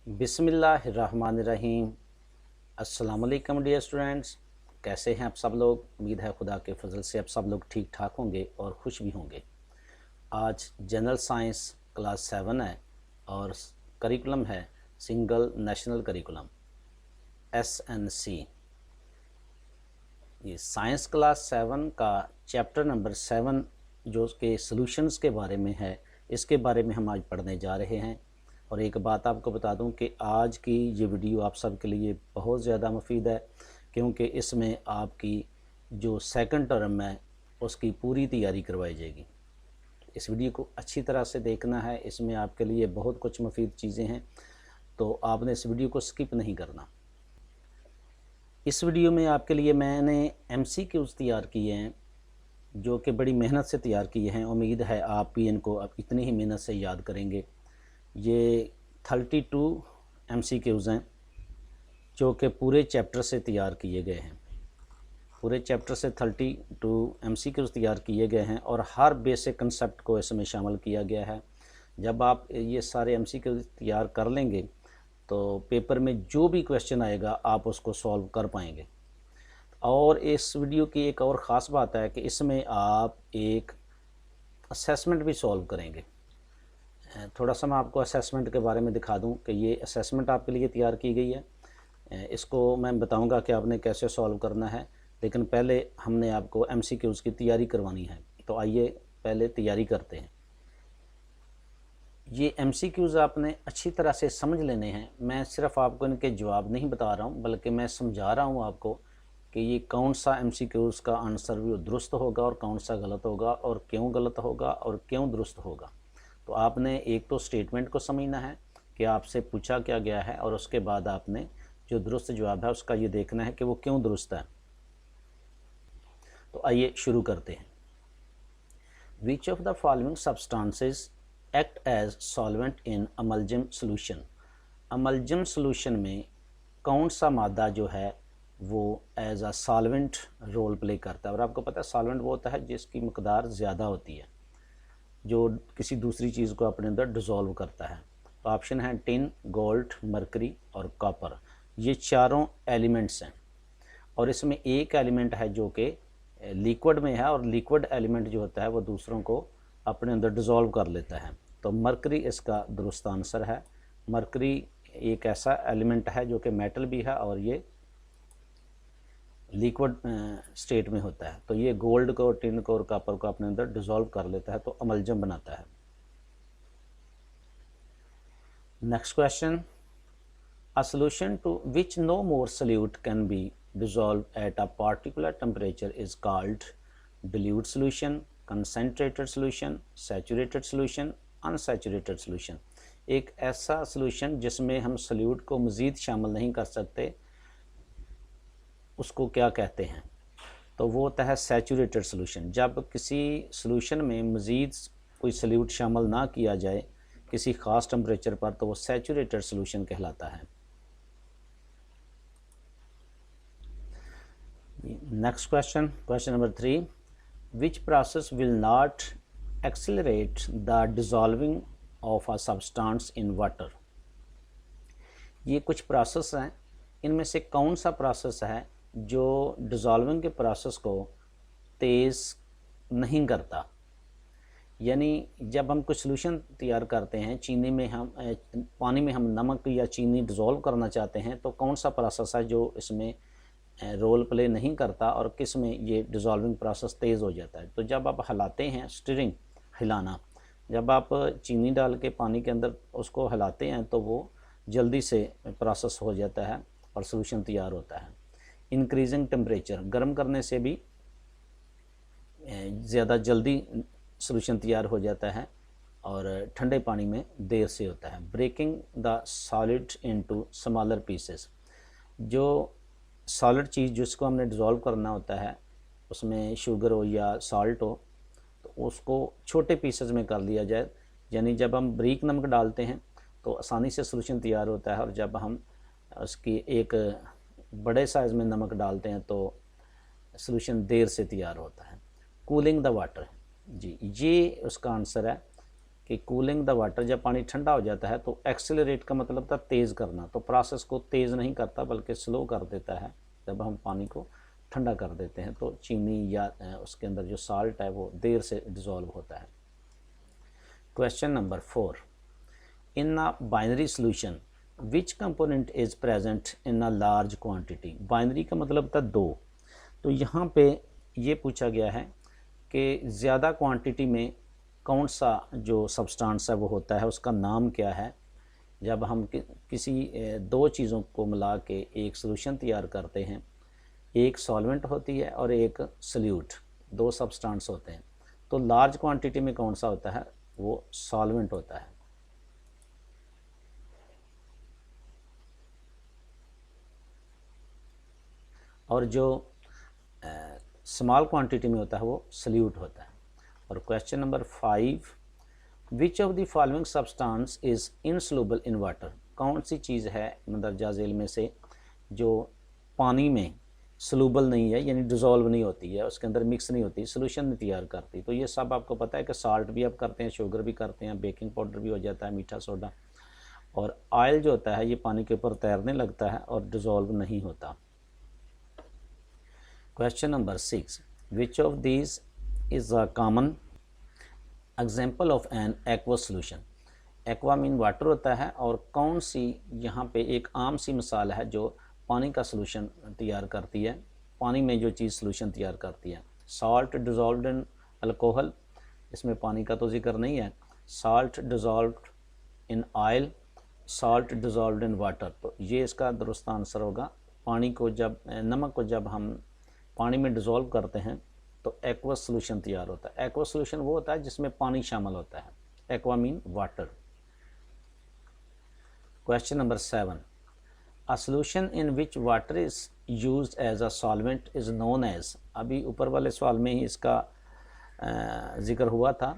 बिस्मिल्लाहिर्रहमानिर्रहीम। अस्सलाम वालेकुम डियर स्टूडेंट्स, कैसे हैं आप सब लोग। उम्मीद है खुदा के फजल से आप सब लोग ठीक ठाक होंगे और खुश भी होंगे। आज जनरल साइंस क्लास 7 है और करिकुलम है सिंगल नेशनल करिकुलम SNC। ये साइंस क्लास 7 का चैप्टर नंबर 7 जो कि सॉल्यूशंस के बारे में है, इसके बारे में हम आज पढ़ने जा रहे हैं। और एक बात आपको बता दूं कि आज की ये वीडियो आप सब के लिए बहुत ज़्यादा मुफीद है, क्योंकि इसमें आपकी जो सेकंड टर्म है उसकी पूरी तैयारी करवाई जाएगी। इस वीडियो को अच्छी तरह से देखना है, इसमें आपके लिए बहुत कुछ मुफीद चीज़ें हैं, तो आपने इस वीडियो को स्किप नहीं करना। इस वीडियो में आपके लिए मैंने MCQs तैयार किए हैं जो कि बड़ी मेहनत से तैयार किए हैं। उम्मीद है आप भी इनको अब इतनी ही मेहनत से याद करेंगे। ये 32 MCQs हैं जो कि पूरे चैप्टर से तैयार किए गए हैं। पूरे चैप्टर से 32 MCQs तैयार किए गए हैं और हर बेसिक कंसेप्ट को इसमें शामिल किया गया है। जब आप ये सारे MCQs तैयार कर लेंगे तो पेपर में जो भी क्वेश्चन आएगा आप उसको सॉल्व कर पाएंगे। और इस वीडियो की एक और ख़ास बात है कि इसमें आप एक असेसमेंट भी सॉल्व करेंगे। थोड़ा सा मैं आपको असेसमेंट के बारे में दिखा दूं कि ये असेसमेंट आपके लिए तैयार की गई है। इसको मैं बताऊंगा कि आपने कैसे सॉल्व करना है, लेकिन पहले हमने आपको MCQs की तैयारी करवानी है। तो आइए पहले तैयारी करते हैं। ये MCQs आपने अच्छी तरह से समझ लेने हैं। मैं सिर्फ आपको इनके जवाब नहीं बता रहा हूँ, बल्कि मैं समझा रहा हूँ आपको कि ये कौन सा MCQs का आंसर भी दुरुस्त होगा और कौन सा गलत होगा, और क्यों गलत होगा और क्यों दुरुस्त होगा। तो आपने एक तो स्टेटमेंट को समझना है कि आपसे पूछा क्या गया है, और उसके बाद आपने जो दुरुस्त जवाब है उसका ये देखना है कि वो क्यों दुरुस्त है। तो आइए शुरू करते हैं। Which of the following substances act as solvent in amalgam solution. Amalgam solution में कौन सा मादा जो है वो as a solvent role play करता है। और आपको पता है सॉल्वेंट वो होता है जिसकी मकदार ज़्यादा होती है, जो किसी दूसरी चीज़ को अपने अंदर डिज़ोल्व करता है। तो ऑप्शन है टिन, गोल्ड, मरकरी और कॉपर। ये चारों एलिमेंट्स हैं और इसमें एक एलिमेंट है जो कि लिक्विड में है, और लिक्विड एलिमेंट जो होता है वो दूसरों को अपने अंदर डिज़ोल्व कर लेता है। तो मरकरी इसका दुरुस्त आंसर है। मरकरी एक ऐसा एलिमेंट है जो कि मेटल भी है और ये लिक्विड स्टेट में होता है। तो ये गोल्ड को, टिन को और कॉपर को अपने अंदर डिज़ोल्व कर लेता है, तो अमलजम बनाता है। Next question, a solution to which no more solute can be dissolved at a particular temperature is called dilute solution, concentrated solution, saturated solution, unsaturated solution। एक ऐसा सॉल्यूशन जिसमें हम सोल्यूट को मज़ीद शामिल नहीं कर सकते उसको क्या कहते हैं। तो वो होता है सैचुरेटेड सॉल्यूशन। जब किसी सॉल्यूशन में मज़ीद कोई सोल्यूट शामिल ना किया जाए किसी ख़ास टेम्परेचर पर, तो वो सैचुरेटेड सॉल्यूशन कहलाता है। Next question, question number 3. Which process will not accelerate the dissolving of a substance in water? ये कुछ प्रोसेस हैं, इनमें से कौन सा प्रोसेस है जो डिज़ोल्विंग के प्रोसेस को तेज़ नहीं करता। यानी जब हम कुछ सॉल्यूशन तैयार करते हैं, चीनी में हम पानी में हम नमक या चीनी डिज़ोल्व करना चाहते हैं, तो कौन सा प्रोसेस है जो इसमें रोल प्ले नहीं करता और किस में ये डिज़ोल्विंग प्रोसेस तेज़ हो जाता है। तो जब आप हिलाते हैं, स्टिरिंग हिलाना, जब आप चीनी डाल के पानी के अंदर उसको हिलाते हैं तो वो जल्दी से प्रोसेस हो जाता है और सॉल्यूशन तैयार होता है। इंक्रीजिंग टेम्परेचर, गर्म करने से भी ज़्यादा जल्दी सॉल्यूशन तैयार हो जाता है और ठंडे पानी में देर से होता है। Breaking the solid into smaller pieces, जो सॉलिड चीज़ जिसको हमने डिज़ोल्व करना होता है, उसमें शुगर हो या सॉल्ट हो, तो उसको छोटे पीसेस में कर लिया जाए। यानी जब हम बारीक नमक डालते हैं तो आसानी से सॉल्यूशन तैयार होता है, और जब हम उसकी एक बड़े साइज़ में नमक डालते हैं तो सॉल्यूशन देर से तैयार होता है। कूलिंग द वाटर, जी ये उसका आंसर है। कि कूलिंग द वाटर, जब पानी ठंडा हो जाता है तो एक्सेलरेट का मतलब था तेज़ करना, तो प्रोसेस को तेज़ नहीं करता बल्कि स्लो कर देता है जब हम पानी को ठंडा कर देते हैं, तो चीनी या उसके अंदर जो साल्ट है वो देर से डिज़ोल्व होता है। Question number 4, in a binary solution which component is present in a large quantity. Binary का मतलब था 2, तो यहाँ पे ये पूछा गया है कि ज़्यादा क्वांटिटी में कौन सा जो सब्सटेंस है वो होता है, उसका नाम क्या है। जब हम किसी 2 चीज़ों को मिला के एक सॉल्यूशन तैयार करते हैं, एक सॉल्वेंट होती है और एक सल्यूट, 2 सब्सटेंस होते हैं, तो लार्ज क्वांटिटी में कौन सा होता है, वो सॉल्वेंट होता है। और जो स्मॉल क्वांटिटी में होता है वो सल्यूट होता है। और question number 5, which of the following substance is insoluble in water. कौन सी चीज़ है मंदरजा झेल में से जो पानी में सोल्यूबल नहीं है, यानी डिज़ोल्व नहीं होती है, उसके अंदर मिक्स नहीं होती, सोल्यूशन नहीं तैयार करती। तो ये सब आपको पता है कि साल्ट भी आप करते हैं, शुगर भी करते हैं, बेकिंग पाउडर भी हो जाता है, मीठा सोडा, और ऑयल जो होता है ये पानी के ऊपर तैरने लगता है और डिज़ोल्व नहीं होता। Question number 6, which of these is a common example of N aqua solution. Aqua mean water होता है, और कौन सी यहाँ पे एक आम सी मिसाल है जो पानी का सोल्यूशन तैयार करती है, पानी में जो चीज़ सोल्यूशन तैयार करती है। साल्ट डिज़ोल्व्ड इन अल्कोहल, इसमें पानी का तो जिक्र नहीं है। Salt dissolved in oil, salt dissolved in water, तो ये इसका दुरुस्त आंसर होगा। पानी को जब नमक को जब हम पानी में डिज़ोल्व करते हैं तो एक्वस सोल्यूशन तैयार होता है। एक्वस सोल्यूशन वो होता है जिसमें पानी शामिल होता है, aqua mean water. Question number 7, a solution in which water is used as a solvent is known as. अभी ऊपर वाले सवाल में ही इसका जिक्र हुआ था,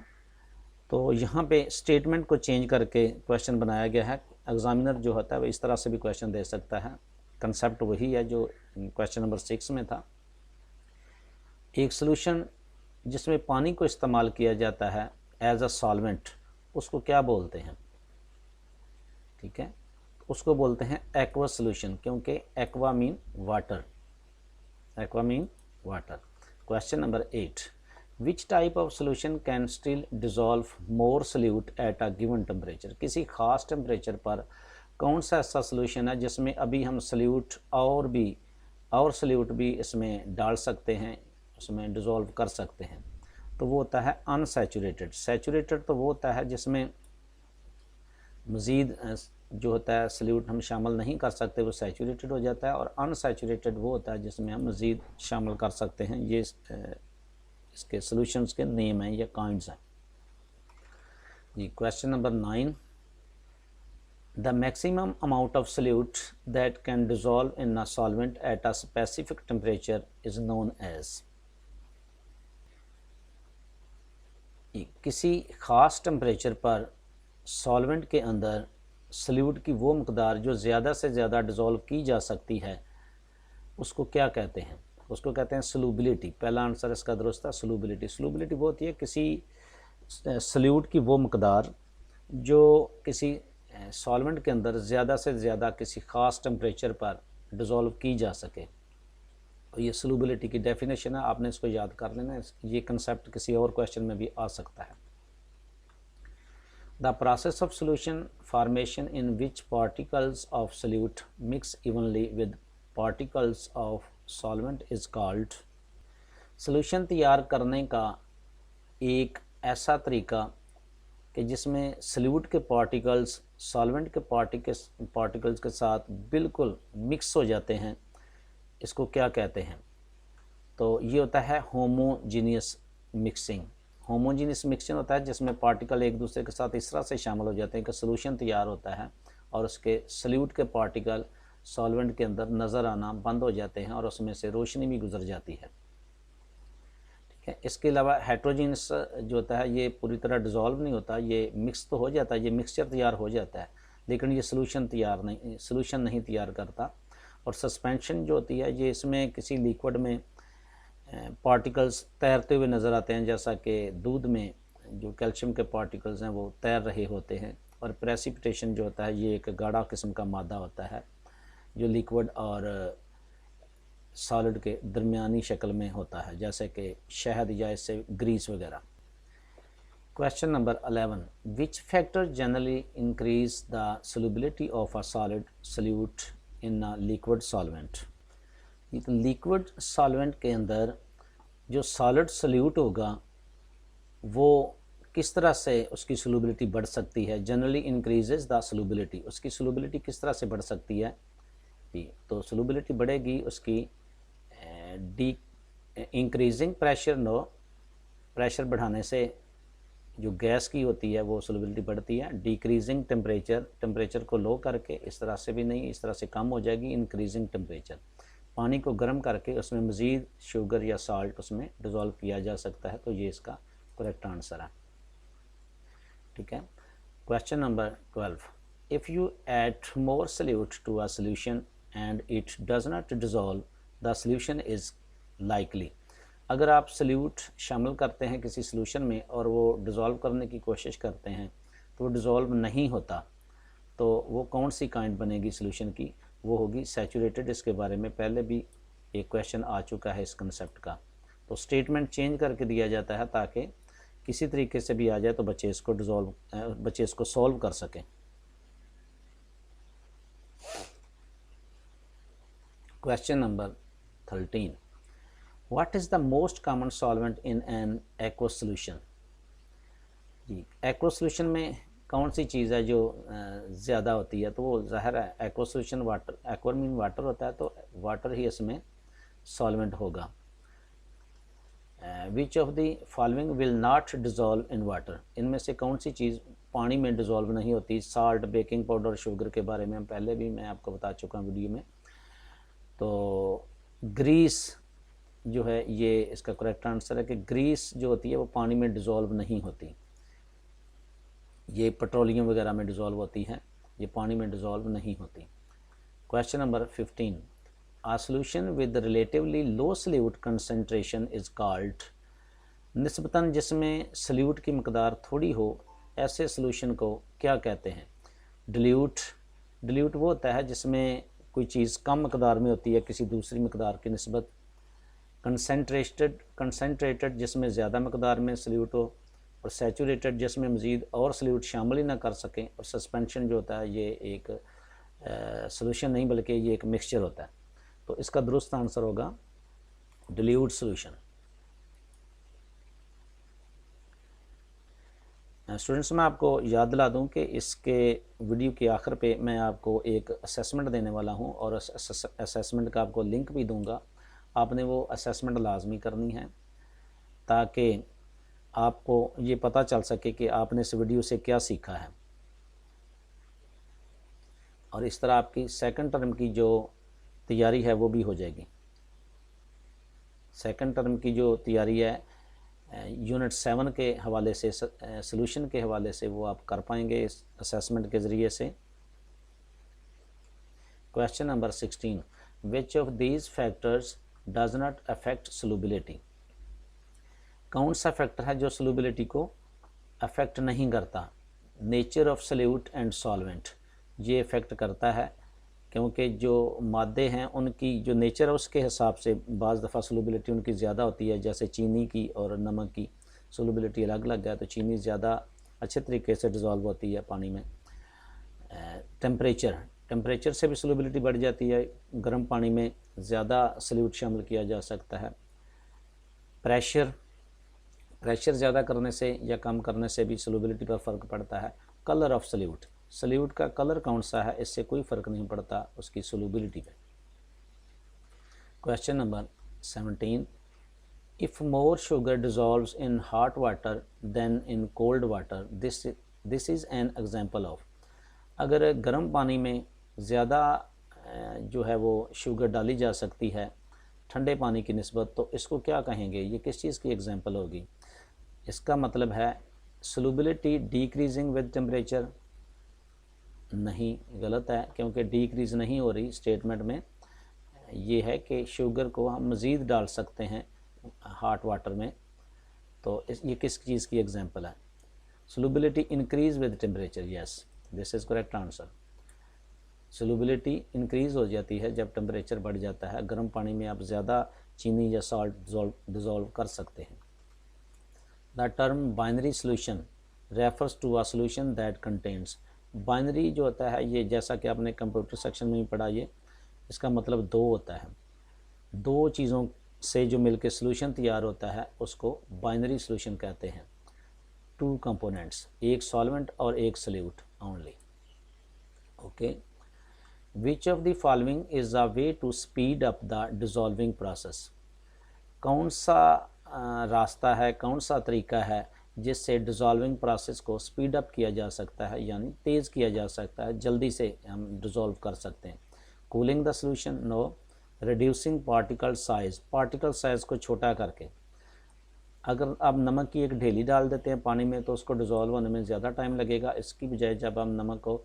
तो यहाँ पे स्टेटमेंट को चेंज करके क्वेश्चन बनाया गया है। एग्जामिनर जो होता है वो इस तरह से भी क्वेश्चन दे सकता है, कंसेप्ट वही है जो क्वेश्चन नंबर 6 में था। एक सोल्यूशन जिसमें पानी को इस्तेमाल किया जाता है एज अ सॉल्वेंट, उसको क्या बोलते हैं, ठीक है, उसको बोलते हैं एक्वा सोल्यूशन, क्योंकि aqua mean water, aqua mean water. Question number 8, which type of solution can still dissolve more solute at a given temperature. किसी खास टेम्परेचर पर कौन सा ऐसा सोल्यूशन है जिसमें अभी हम सोल्यूट और सोल्यूट भी इसमें डाल सकते हैं, उसमें डिज़ोल्व कर सकते हैं। तो वो होता है अनसैचुरेटेड। सैचुरेटेड तो वो होता है जिसमें मज़ीद जो होता है सोल्यूट हम शामिल नहीं कर सकते, वो सैचुरेटेड हो जाता है। और अनसैचुरेटेड वो होता है जिसमें हम मज़ीद शामिल कर सकते हैं। ये इसके सॉल्यूशंस के नेम हैं या काइंड्स हैं जी। Question number 9, the maximum amount of solute that can dissolve in a solvent at a specific temperature is known as. किसी ख़ास टेम्परेचर पर सॉल्वेंट के अंदर सोल्यूट की वो मकदार जो ज़्यादा से ज़्यादा डिज़ोल्व की जा सकती है, उसको क्या कहते हैं, उसको कहते हैं सोल्यूबिलिटी। पहला आंसर इसका दुरुस्त है, सोल्यूबिलिटी। सोल्यूबिलिटी वो होती है किसी सोल्यूट की वो मकदार जो किसी सॉल्वेंट के अंदर ज़्यादा से ज़्यादा किसी ख़ास टेम्परेचर पर डिज़ोल्व की जा सके। तो ये सोल्यूबिलिटी की डेफिनेशन है, आपने इसको याद कर लेना है। ये कंसेप्ट किसी और क्वेश्चन में भी आ सकता है। The process of solution formation in which particles of solute mix evenly with particles of solvent is called. Solution तैयार करने का एक ऐसा तरीका कि जिसमें सोल्यूट के पार्टिकल्स सॉल्वेंट के पार्टिकल्स के साथ बिल्कुल मिक्स हो जाते हैं, इसको क्या कहते हैं। तो ये होता है होमोजीनियस मिक्सिंग। होमोजीनियस मिक्सिंग होता है जिसमें पार्टिकल एक दूसरे के साथ इस तरह से शामिल हो जाते हैं कि सोल्यूशन तैयार होता है और उसके सोल्यूट के पार्टिकल सॉल्वेंट के अंदर नज़र आना बंद हो जाते हैं और उसमें से रोशनी भी गुजर जाती है, ठीक है। इसके अलावा हेट्रोजीनियस जो होता है ये पूरी तरह डिज़ोल्व नहीं होता, ये मिक्स तो हो जाता है, ये मिक्सचर तैयार हो जाता है, लेकिन ये सोल्यूशन नहीं तैयार करता। और सस्पेंशन जो होती है ये इसमें किसी लिक्विड में पार्टिकल्स तैरते हुए नज़र आते हैं, जैसा कि दूध में जो कैल्शियम के पार्टिकल्स हैं वो तैर रहे होते हैं। और प्रेसिपिटेशन जो होता है ये एक गाढ़ा किस्म का मादा होता है जो लिक्विड और सॉलिड के दरमियानी शक्ल में होता है, जैसे कि शहद या इससे ग्रीस वगैरह। Question number 11, which factor generally increase the solubility of a solid solute in a liquid solvent. Liquid solvent के अंदर जो सॉलिड सोल्यूट होगा वो किस तरह से उसकी सोल्युबिलिटी बढ़ सकती है। जनरली इंक्रीजेज द सोल्युबिलिटी, उसकी सोल्युबिलिटी किस तरह से बढ़ सकती है जी। तो सोल्युबिलिटी बढ़ेगी उसकी the increasing pressure, no pressure बढ़ाने से जो गैस की होती है वो सोल्युबिलिटी बढ़ती है। डिक्रीजिंग टेम्परेचर, टेम्परेचर को लो करके, इस तरह से भी नहीं, इस तरह से कम हो जाएगी। इंक्रीजिंग टेम्परेचर, पानी को गर्म करके उसमें मज़ीद शुगर या साल्ट उसमें डिज़ोल्व किया जा सकता है। तो ये इसका करेक्ट आंसर है, ठीक है। Question number 12, if you add more solute to a solution and it does not dissolve the solution is likely. अगर आप सोल्यूट शामिल करते हैं किसी सोल्यूशन में और वो डिज़ोल्व करने की कोशिश करते हैं तो वो डिज़ोल्व नहीं होता, तो वो कौन सी काइंड बनेगी सोल्यूशन की, वो होगी सैचुरेटेड। इसके बारे में पहले भी एक क्वेश्चन आ चुका है इस कंसेप्ट का। तो स्टेटमेंट चेंज करके दिया जाता है ताकि किसी तरीके से भी आ जाए तो बच्चे इसको सॉल्व कर सकें। Question number 13, what is the most common solvent in an aqua solution. जी, एक्वा सोल्यूशन में कौन सी चीज़ है जो ज़्यादा होती है, तो वो ज़ाहिर है aqua solution water, aqua mean water होता है, तो वाटर ही इसमें सॉल्वेंट होगा। विच of the following will not dissolve in water, इनमें से कौन सी चीज़ पानी में डिज़ोल्व नहीं होती। साल्ट, बेकिंग पाउडर, शुगर के बारे में हम पहले भी मैं आपको बता चुका हूँ वीडियो में। तो ग्रीस जो है ये इसका करेक्ट आंसर है कि ग्रीस जो होती है वो पानी में डिज़ोल्व नहीं होती। ये पेट्रोलियम वगैरह में डिज़ोल्व होती है, ये पानी में डिज़ोल्व नहीं होती। Question number 15, a solution with relatively low solute concentration is called. निस्बतन जिसमें सोल्यूट की मकदार थोड़ी हो ऐसे सोल्यूशन को क्या कहते हैं। डिल्यूट, डिल्यूट वो होता है जिसमें कोई चीज़ कम मकदार में होती है किसी दूसरी मकदार की निस्बत। कंसनट्रेटेड जिसमें ज़्यादा मकदार में सोल्यूट हो, और सैचुरेटेड जिसमें मज़ीद और सोल्यूट शामिल ही ना कर सकें। और सस्पेंशन जो होता है ये एक सोल्यूशन नहीं बल्कि ये एक मिक्सचर होता है। तो इसका दुरुस्त आंसर होगा डिल्यूट सोल्यूशन। स्टूडेंट्स, मैं आपको याद दिला दूं कि इसके वीडियो के आखिर पे मैं आपको एक असेसमेंट देने वाला हूं और असेसमेंट का आपको लिंक भी दूंगा। आपने वो असेसमेंट लाजमी करनी है ताकि आपको ये पता चल सके कि आपने इस वीडियो से क्या सीखा है, और इस तरह आपकी सेकंड टर्म की जो तैयारी है वो भी हो जाएगी। सेकंड टर्म की जो तैयारी है यूनिट 7 के हवाले से, सॉल्यूशन के हवाले से, वो आप कर पाएंगे इस असेसमेंट के ज़रिए से। Question number 16, which of these factors does not affect solubility. कौन सा फैक्टर है जो सोल्युबिलिटी को अफेक्ट नहीं करता। Nature of solute and solvent, ये इफ़ेक्ट करता है क्योंकि जो मादे हैं उनकी जो नेचर है उसके हिसाब से बाज़ दफ़ा सोल्युबिलिटी उनकी ज़्यादा होती है। जैसे चीनी की और नमक की सोल्युबिलिटी अलग अलग है, तो चीनी ज़्यादा अच्छे तरीके से डिज़ोल्व होती है पानी में। टेम्परेचर से भी सोल्युबिलिटी बढ़ जाती है, गर्म पानी में ज़्यादा सोल्यूट शामिल किया जा सकता है। प्रेशर ज़्यादा करने से या कम करने से भी सोल्युबिलिटी पर फ़र्क पड़ता है। कलर ऑफ सोल्यूट का कलर कौन सा है, इससे कोई फ़र्क नहीं पड़ता उसकी सोल्युबिलिटी पे। Question number 17, if more sugar dissolves in hot water than in cold water, this is an example of. अगर गर्म पानी में ज़्यादा जो है वो शुगर डाली जा सकती है ठंडे पानी की निस्बत, तो इसको क्या कहेंगे, ये किस चीज़ की एग्जांपल होगी। इसका मतलब है सोल्युबिलिटी डिक्रीजिंग विद टेम्परेचर। नहीं, गलत है, क्योंकि डिक्रीज़ नहीं हो रही। स्टेटमेंट में ये है कि शुगर को हम मज़ीद डाल सकते हैं हॉट वाटर में, तो ये किस चीज़ की एग्जांपल है? Solubility increase with temperature, yes this is correct answer. Solubility increase हो जाती है जब टेम्परेचर बढ़ जाता है। गर्म पानी में आप ज़्यादा चीनी या सॉल्ट डिज़ोल्व कर सकते हैं। The term binary solution refers to a solution that contains, binary जो होता है ये जैसा कि आपने कंप्यूटर सेक्शन में ही पढ़ा, ये इसका मतलब दो होता है। दो चीज़ों से जो मिलकर सोल्यूशन तैयार होता है उसको बाइनरी सोल्यूशन कहते हैं। टू कंपोनेंट्स, एक सॉल्वेंट और एक solute only. Okay, which of the following is a way to speed up the dissolving process, कौन सा रास्ता है, कौन सा तरीका है जिससे डिज़ोल्विंग प्रोसेस को स्पीड अप किया जा सकता है, यानी तेज़ किया जा सकता है, जल्दी से हम डिज़ोल्व कर सकते हैं। Cooling the solution, no. Reducing particle size, particle size को छोटा करके, अगर आप नमक की एक ढेली डाल देते हैं पानी में तो उसको डिज़ोल्व होने में ज़्यादा टाइम लगेगा। इसकी बजाय जब हम नमक को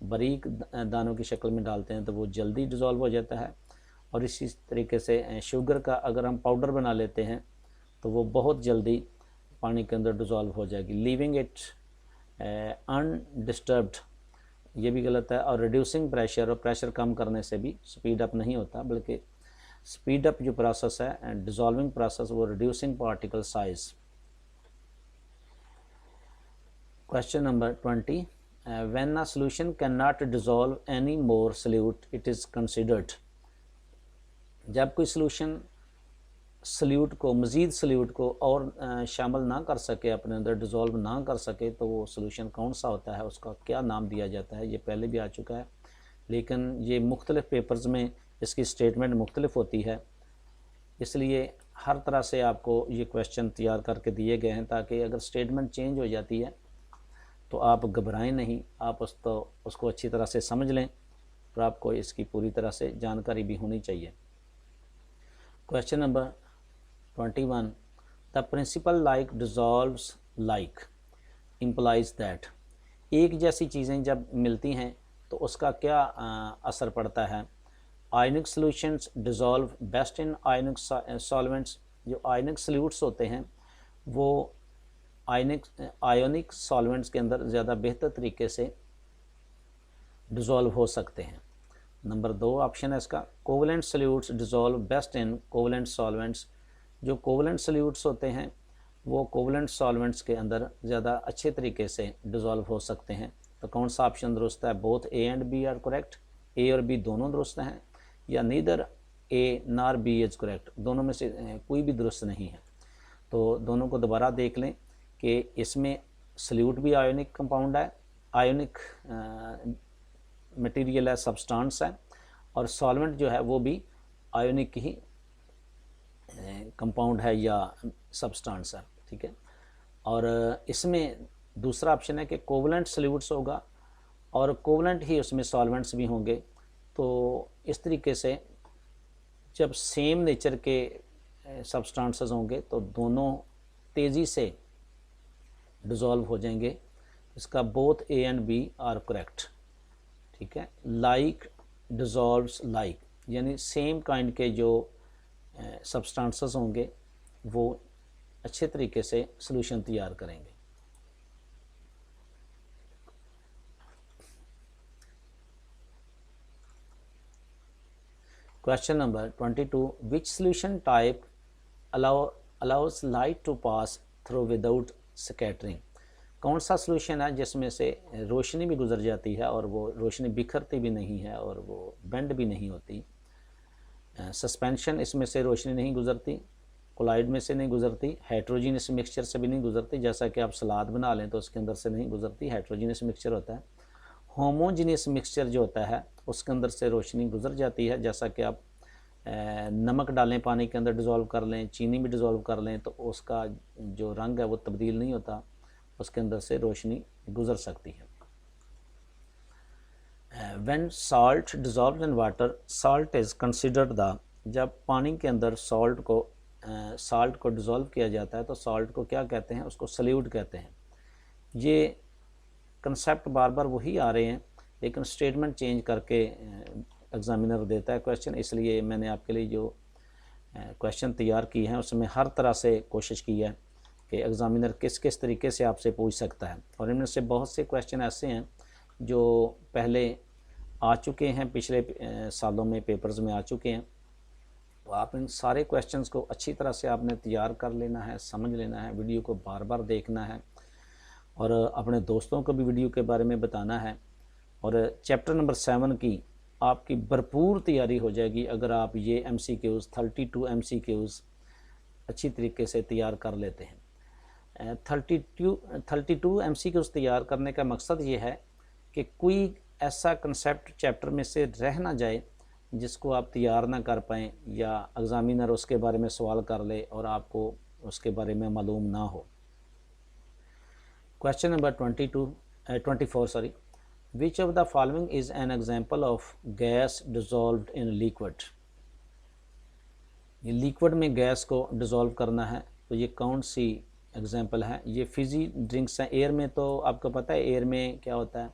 बारीक दानों की शक्ल में डालते हैं तो वो जल्दी डिज़ोल्व हो जाता है। और इसी तरीके से शुगर का अगर हम पाउडर बना लेते हैं तो वो बहुत जल्दी पानी के अंदर डिज़ोल्व हो जाएगी। लीविंग इट अनडिस्टर्ब्ड, ये भी गलत है। और रिड्यूसिंग प्रेशर, और प्रेशर कम करने से भी स्पीड अप नहीं होता, बल्कि स्पीड अप जो प्रोसेस है एंड डिज़ोल्विंग प्रोसेस वो reducing particle size. Question number 20, when a solution can not dissolve any more solute it is considered, जब कोई सॉल्यूशन सल्यूट को, मज़ीद सल्यूट को और शामिल ना कर सके, अपने अंदर डिज़ोल्व ना कर सके, तो वो सॉल्यूशन कौन सा होता है, उसका क्या नाम दिया जाता है? ये पहले भी आ चुका है, लेकिन ये मुख्तलिफ़ पेपर्स में इसकी स्टेटमेंट मुख्तलिफ होती है, इसलिए हर तरह से आपको ये क्वेश्चन तैयार करके दिए गए हैं ताकि अगर स्टेटमेंट चेंज हो जाती है तो आप घबराएं नहीं, आप उसको अच्छी तरह से समझ लें और आपको इसकी पूरी तरह से जानकारी भी होनी चाहिए। Question number 21, the principle like dissolves like implies that, एक जैसी चीज़ें जब मिलती हैं तो उसका क्या असर पड़ता है? Ionic solutions dissolve best in ionic solvents, जो आयनिक सल्यूट्स होते हैं वो आयोनिक सॉल्वेंट्स के अंदर ज़्यादा बेहतर तरीके से डिज़ोल्व हो सकते हैं। नंबर 2 ऑप्शन है इसका, कोवलेंट सल्यूट्स डिज़ोल्व बेस्ट इन कोवलेंट सॉल्वेंट्स, जो कोवलेंट सल्यूट्स होते हैं वो कोवलेंट सॉल्वेंट्स के अंदर ज़्यादा अच्छे तरीके से डिज़ोल्व हो सकते हैं। तो कौन सा ऑप्शन दुरुस्त है? Both A and B are correct, A और बी दोनों दुरुस्त हैं, या नीदर ए नार बी इज करेक्ट, दोनों में से कोई भी दुरुस्त नहीं है। तो दोनों को दोबारा देख लें कि इसमें सल्यूट भी आयोनिक कंपाउंड है, आयोनिक मटेरियल है, सब्सटेंस है, और सॉल्वेंट जो है वो भी आयोनिक ही कंपाउंड है या सब्सटेंस है, ठीक है। और इसमें दूसरा ऑप्शन है कि कोवलेंट सल्यूट्स होगा और कोवलेंट ही उसमें सॉल्वेंट्स भी होंगे। तो इस तरीके से जब सेम नेचर के सब्सटेंसेस होंगे तो दोनों तेज़ी से डिज़ोल्व हो जाएंगे। इसका both A and B are correct, ठीक है। लाइक डिज़ोल्व्स लाइक, यानी सेम काइंड के जो सब्सटेंसेस होंगे वो अच्छे तरीके से सॉल्यूशन तैयार करेंगे। Question number 22, which solution type allows light to pass through without scattering, कौन सा सॉल्यूशन है जिसमें से रोशनी भी गुजर जाती है और वो रोशनी बिखरती भी नहीं है और वो बेंड भी नहीं होती? सस्पेंशन, इसमें से रोशनी नहीं गुजरती, कोलाइड में से नहीं गुजरती, हेट्रोजीनियस मिक्सचर से भी नहीं गुजरती, जैसा कि आप सलाद बना लें तो उसके अंदर से नहीं गुजरती, हेट्रोजीनियस मिक्सचर होता है। होमोजीनियस मिक्सचर जो होता है उसके अंदर से रोशनी गुजर जाती है, जैसा कि आप नमक डालें पानी के अंदर डिज़ोल्व कर लें, चीनी भी डिज़ोल्व कर लें तो उसका जो रंग है वो तब्दील नहीं होता, उसके अंदर से रोशनी गुजर सकती है। When salt dissolve in water, salt is considered the, जब पानी के अंदर साल्ट को डिज़ोल्व किया जाता है तो साल्ट को क्या कहते हैं? उसको सल्यूट कहते हैं। ये कंसेप्ट बार बार वही आ रहे हैं लेकिन स्टेटमेंट चेंज करके एग्जामिनर देता है क्वेश्चन, इसलिए मैंने आपके लिए जो क्वेश्चन तैयार किए हैं उसमें हर तरह से कोशिश की है कि एग्ज़ामिनर किस किस तरीके से आपसे पूछ सकता है। और इनमें से बहुत से क्वेश्चन ऐसे हैं जो पहले आ चुके हैं, पिछले सालों में पेपर्स में आ चुके हैं। तो आप इन सारे क्वेश्चंस को अच्छी तरह से आपने तैयार कर लेना है, समझ लेना है, वीडियो को बार बार देखना है और अपने दोस्तों को भी वीडियो के बारे में बताना है। और चैप्टर नंबर 7 की आपकी भरपूर तैयारी हो जाएगी अगर आप ये MCQs 32 MCQs अच्छी तरीके से तैयार कर लेते हैं। 32 MCQs तैयार करने का मकसद ये है कि कोई ऐसा कंसेप्ट चैप्टर में से रह ना जाए जिसको आप तैयार ना कर पाएँ या एग्ज़ामिनर उसके बारे में सवाल कर ले और आपको उसके बारे में मालूम ना हो। Question number 24 sorry, which of the following is an example of gas dissolved in liquid. ये लिक्विड में गैस को डिज़ोल्व करना है, तो ये कौन सी एग्जाम्पल है। ये फिजी ड्रिंक्स हैं। एयर में तो आपको पता है एयर में क्या होता है,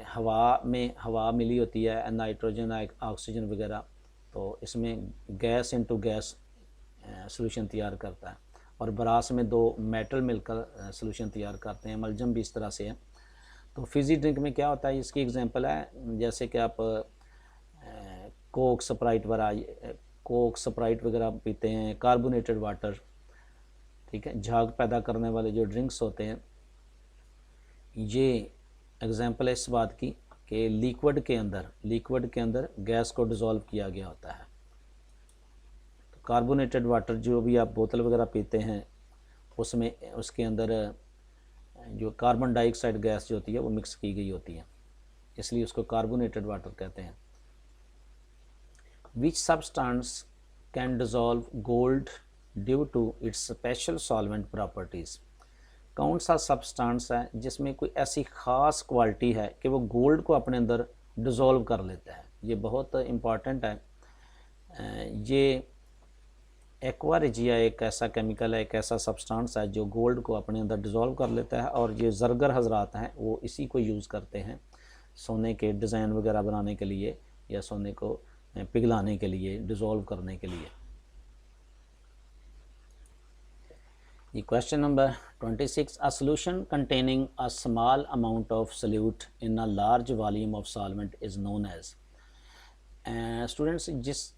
हवा मिली होती है, नाइट्रोजन ऑक्सीजन वगैरह, तो इसमें गैस इनटू गैस सॉल्यूशन तैयार करता है। और ब्रास में 2 मेटल मिलकर सॉल्यूशन तैयार करते हैं। मलजम भी इस तरह से है। तो फिजी ड्रिंक में क्या होता है, इसकी एग्जांपल है जैसे कि आप कोक स्प्राइट वगैरह पीते हैं, कार्बोनेटेड वाटर, ठीक है, झाग पैदा करने वाले जो ड्रिंक्स होते हैं। ये एग्जांपल है इस बात की कि लिक्विड के अंदर गैस को डिज़ोल्व किया गया होता है। तो कार्बोनेटेड वाटर जो भी आप बोतल वगैरह पीते हैं उसमें उसके अंदर जो कार्बन डाइऑक्साइड गैस जो होती है वो मिक्स की गई होती है, इसलिए उसको कार्बोनेटेड वाटर कहते हैं। Which substance can dissolve gold due to its special solvent properties. कौन सा सब्सटेंस है जिसमें कोई ऐसी ख़ास क्वालिटी है कि वो गोल्ड को अपने अंदर डिज़ोल्व कर लेता है। ये बहुत इम्पॉर्टेंट है। ये एक्वा रेजिया एक ऐसा केमिकल है, एक ऐसा सब्सटेंस है जो गोल्ड को अपने अंदर डिज़ोल्व कर लेता है। और ये ज़रगर हजरात हैं वो इसी को यूज़ करते हैं सोने के डिज़ाइन वगैरह बनाने के लिए या सोने को पिघलाने के लिए, डिज़ोल्व करने के लिए। ये question number 26, a solution containing a small amount of solute in a large volume of solvent is known as. Students,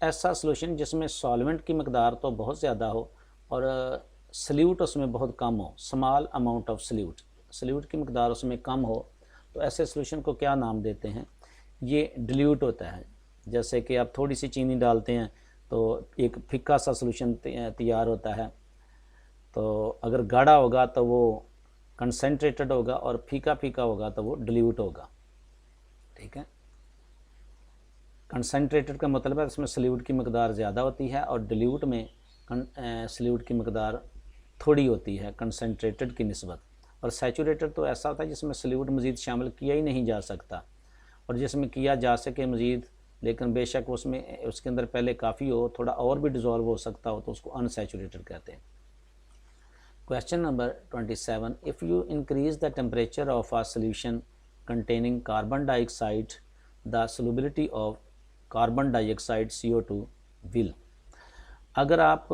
ऐसा सॉल्यूशन जिसमें सॉल्वेंट की मकदार तो बहुत ज़्यादा हो और सल्यूट उसमें बहुत कम हो, स्मॉल अमाउंट ऑफ सल्यूट की मकदार उसमें कम हो, तो ऐसे सॉल्यूशन को क्या नाम देते हैं। ये डिल्यूट होता है। जैसे कि आप थोड़ी सी चीनी डालते हैं तो एक फीका सा सॉल्यूशन तैयार होता है। तो अगर गाढ़ा होगा तो वो कंसनट्रेटेड होगा और फीका होगा तो वो डिल्यूट होगा, ठीक है। कंसनट्रेटेड का मतलब है इसमें सल्यूट की मकदार ज़्यादा होती है और डिल्यूट में सल्यूट की मकदार थोड़ी होती है कंसनट्रेटेड की निस्बत। और सैचुरेटेड तो ऐसा होता है जिसमें सल्यूट मज़ीद शामिल किया ही नहीं जा सकता, और जिसमें किया जा सके मज़ीद लेकिन बेशक उसमें उसके अंदर पहले काफ़ी हो, थोड़ा और भी डिज़ोल्व हो सकता हो, तो उसको अनसैचुरेटेड कहते हैं। Question number 27, if you increase the temperature of a solution containing carbon dioxide the solubility of carbon dioxide CO2 will. अगर आप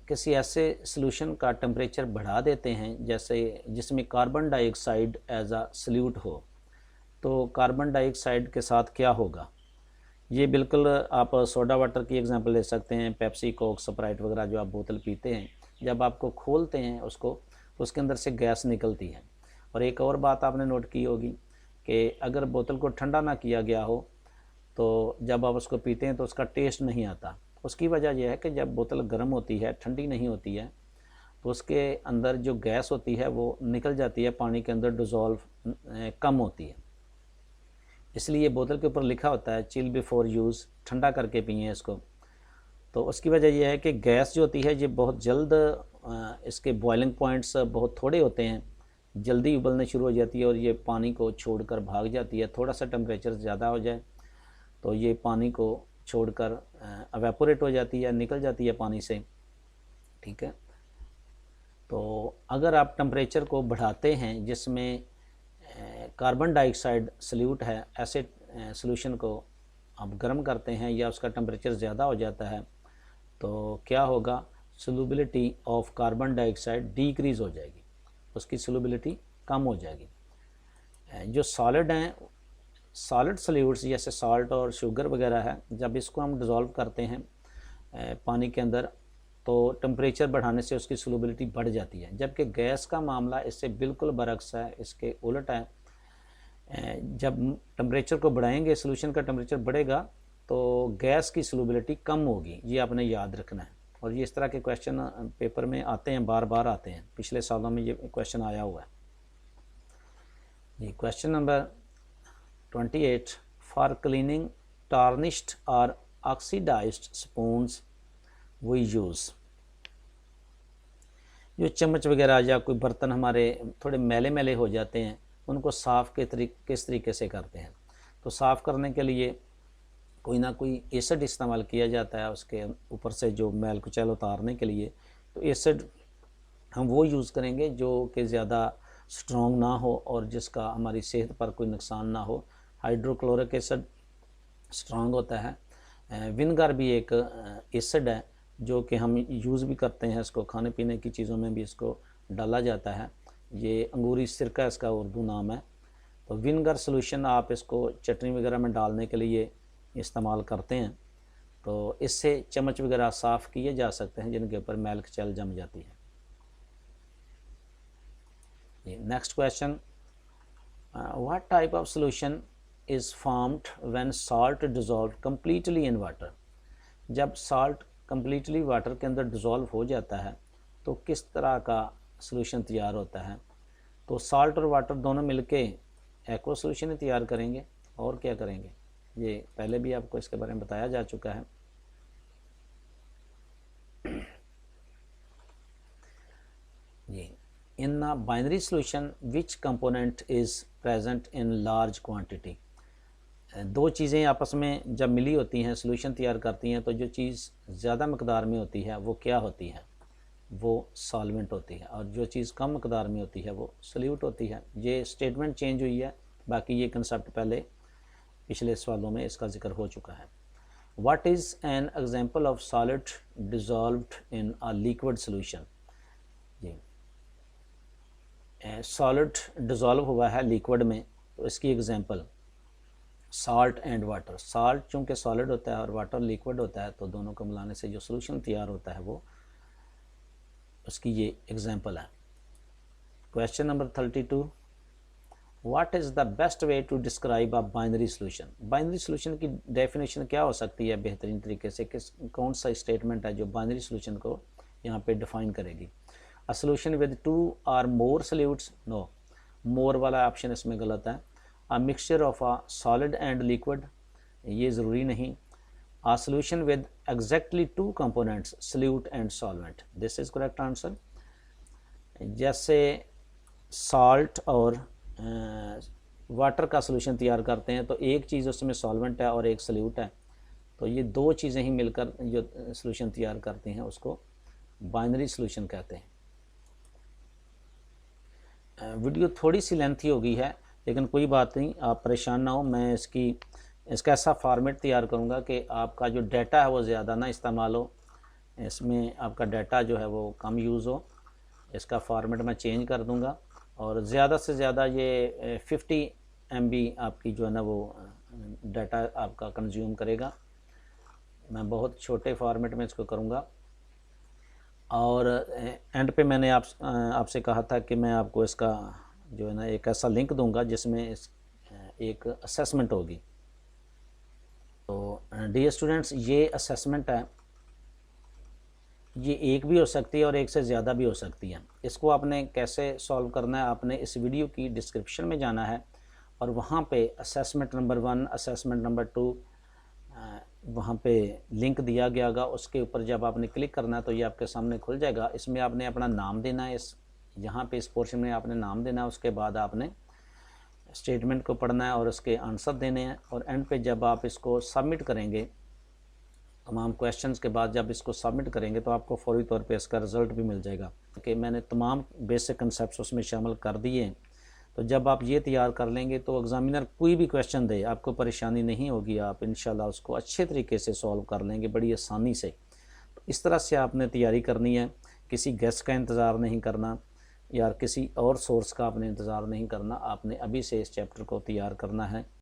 किसी ऐसे सॉल्यूशन का टेम्परेचर बढ़ा देते हैं जैसे जिसमें carbon dioxide as a solute हो, तो कार्बन डाइऑक्साइड के साथ क्या होगा। ये बिल्कुल आप सोडा वाटर की एग्जांपल ले सकते हैं, पेप्सी, कोक, स्प्राइट वगैरह जो आप बोतल पीते हैं, जब आपको खोलते हैं उसको तो उसके अंदर से गैस निकलती है। और एक और बात आपने नोट की होगी कि अगर बोतल को ठंडा ना किया गया हो तो जब आप उसको पीते हैं तो उसका टेस्ट नहीं आता। उसकी वजह यह है कि जब बोतल गर्म होती है, ठंडी नहीं होती है, तो उसके अंदर जो गैस होती है वो निकल जाती है, पानी के अंदर डिज़ोल्व कम होती है। इसलिए बोतल के ऊपर लिखा होता है चिल बिफोर यूज़, ठंडा करके पिए इसको। तो उसकी वजह यह है कि गैस जो होती है ये बहुत जल्द इसके बॉइलिंग पॉइंट्स बहुत थोड़े होते हैं, जल्दी उबलने शुरू हो जाती है और ये पानी को छोड़कर भाग जाती है। थोड़ा सा टेम्परेचर ज़्यादा हो जाए तो ये पानी को छोड़कर एवेपोरेट हो जाती है, निकल जाती है पानी से, ठीक है। तो अगर आप टेम्परेचर को बढ़ाते हैं जिसमें कार्बन डाइऑक्साइड सल्यूट है, ऐसे सॉल्यूशन को आप गर्म करते हैं या उसका टेम्परेचर ज़्यादा हो जाता है, तो क्या होगा, solubility of carbon dioxide decrease हो जाएगी, उसकी सोलबिलिटी कम हो जाएगी। जो सॉलिड हैं, सॉलिड सॉल्यूट्स जैसे सॉल्ट और शुगर वगैरह है, जब इसको हम डिज़ोल्व करते हैं पानी के अंदर तो टेम्परेचर बढ़ाने से उसकी सोलबिलिटी बढ़ जाती है, जबकि गैस का मामला इससे बिल्कुल बरक्स है, इसके उलट है। जब टेम्परेचर को बढ़ाएंगे, सोल्यूशन का टेम्परेचर बढ़ेगा तो गैस की सोलबिलिटी कम होगी, ये आपने याद रखना है। और ये इस तरह के क्वेश्चन पेपर में आते हैं, बार बार आते हैं, पिछले सालों में ये क्वेश्चन आया हुआ है। जी question number 28, for cleaning tarnished और ऑक्सीडाइज्ड स्पून्स वी यूज़। जो चम्मच वगैरह या कोई बर्तन हमारे थोड़े मैले मैले हो जाते हैं, उनको साफ़ किस तरीके से करते हैं। तो साफ़ करने के लिए कोई ना कोई एसिड इस्तेमाल किया जाता है, उसके ऊपर से जो मैल कुचैल उतारने के लिए। तो एसिड हम वो यूज़ करेंगे जो कि ज़्यादा स्ट्रॉन्ग ना हो और जिसका हमारी सेहत पर कोई नुकसान ना हो। हाइड्रोक्लोरिक एसिड स्ट्रॉन्ग होता है। विनेगर भी एक एसिड है जो कि हम यूज़ भी करते हैं, इसको खाने पीने की चीज़ों में भी इसको डाला जाता है। ये अंगूरी सिरका इसका उर्दू नाम है। तो विनेगर सॉल्यूशन आप इसको चटनी वगैरह में डालने के लिए इस्तेमाल करते हैं, तो इससे चम्मच वगैरह साफ़ किए जा सकते हैं जिनके ऊपर मैल कुचैल जम जाती है। Next question, what type of solution is formed when salt dissolve completely in water. जब सॉल्ट कम्प्लीटली वाटर के अंदर डिज़ोल्व हो जाता है तो किस तरह का सॉल्यूशन तैयार होता है। तो सॉल्ट और वाटर दोनों मिलके एक्वा सॉल्यूशन ही तैयार करेंगे, और क्या करेंगे, ये पहले भी आपको इसके बारे में बताया जा चुका है। ये in a binary solution which component is present in large quantity. दो चीज़ें आपस में जब मिली होती हैं, सॉल्यूशन तैयार करती हैं, तो जो चीज़ ज़्यादा मकदार में होती है वो क्या होती है, वो सॉल्वेंट होती है, और जो चीज़ कम मकदार में होती है वो सॉल्यूट होती है। ये स्टेटमेंट चेंज हुई है, बाकी ये कंसेप्ट पहले पिछले सवालों में इसका जिक्र हो चुका है। What is an example of solid dissolved in a liquid solution. जी सॉलिड डिज़ोल्व हुआ है लिक्विड में, तो इसकी example salt and water. Salt चूँकि सॉलिड होता है और वाटर लिक्विड होता है, तो दोनों को मिलाने से जो सॉल्यूशन तैयार होता है वो उसकी ये एग्जांपल है। Question number 32, what is the best way to describe a binary solution. Binary solution की डेफिनेशन क्या हो सकती है बेहतरीन तरीके से, कौन सा स्टेटमेंट है जो बाइनरी सॉल्यूशन को यहाँ पे डिफाइन करेगी। अ सॉल्यूशन विद 2 और मोर सॉल्यूट्स, नो, मोर वाला ऑप्शन इसमें गलत है। A mixture of a solid and liquid, ये ज़रूरी नहीं। A solution with exactly 2 components, solute and solvent, this is correct answer। जैसे सॉल्ट और वाटर का सॉल्यूशन तैयार करते हैं तो एक चीज़ उसमें सॉल्वेंट है और एक सॉल्यूट है, तो ये दो चीज़ें ही मिलकर जो सॉल्यूशन तैयार करते हैं उसको बाइनरी सॉल्यूशन कहते हैं। वीडियो थोड़ी सी लेंथी हो गई है, लेकिन कोई बात नहीं, आप परेशान ना हो। मैं इसका ऐसा फॉर्मेट तैयार करूँगा कि आपका जो डाटा है वो ज़्यादा ना इस्तेमाल हो, इसमें आपका डाटा जो है वो कम यूज़ हो। इसका फॉर्मेट मैं चेंज कर दूँगा और ज़्यादा से ज़्यादा ये 50 MB आपकी जो है ना वो डाटा आपका कंज्यूम करेगा। मैं बहुत छोटे फॉर्मेट में इसको करूँगा। और एंड पे मैंने आपसे कहा था कि मैं आपको इसका जो है ना एक ऐसा लिंक दूंगा जिसमें एक असेसमेंट होगी। तो डियर स्टूडेंट्स, ये असेसमेंट है, ये एक भी हो सकती है और एक से ज़्यादा भी हो सकती है। इसको आपने कैसे सॉल्व करना है, आपने इस वीडियो की डिस्क्रिप्शन में जाना है और वहाँ पे असेसमेंट नंबर 1, असेसमेंट नंबर 2 वहाँ पे लिंक दिया गया होगा। उसके ऊपर जब आपने क्लिक करना है तो ये आपके सामने खुल जाएगा। इसमें आपने अपना नाम देना है, यहाँ पे इस पोर्शन में आपने नाम देना है। उसके बाद आपने स्टेटमेंट को पढ़ना है और उसके आंसर देने हैं। और एंड पे जब आप इसको सबमिट करेंगे, तमाम क्वेश्चंस के बाद जब इसको सबमिट करेंगे तो आपको फौरी तौर पे इसका रिज़ल्ट भी मिल जाएगा कि मैंने तमाम बेसिक कंसेप्ट उसमें शामिल कर दिए। तो जब आप ये तैयार कर लेंगे तो एग्ज़ामिनर कोई भी क्वेश्चन दे आपको परेशानी नहीं होगी, आप इंशाल्लाह उसको अच्छे तरीके से सॉल्व कर लेंगे बड़ी आसानी से। तो इस तरह से आपने तैयारी करनी है, किसी गेस्ट का इंतज़ार नहीं करना या किसी और सोर्स का आपने इंतज़ार नहीं करना, आपने अभी से इस चैप्टर को तैयार करना है।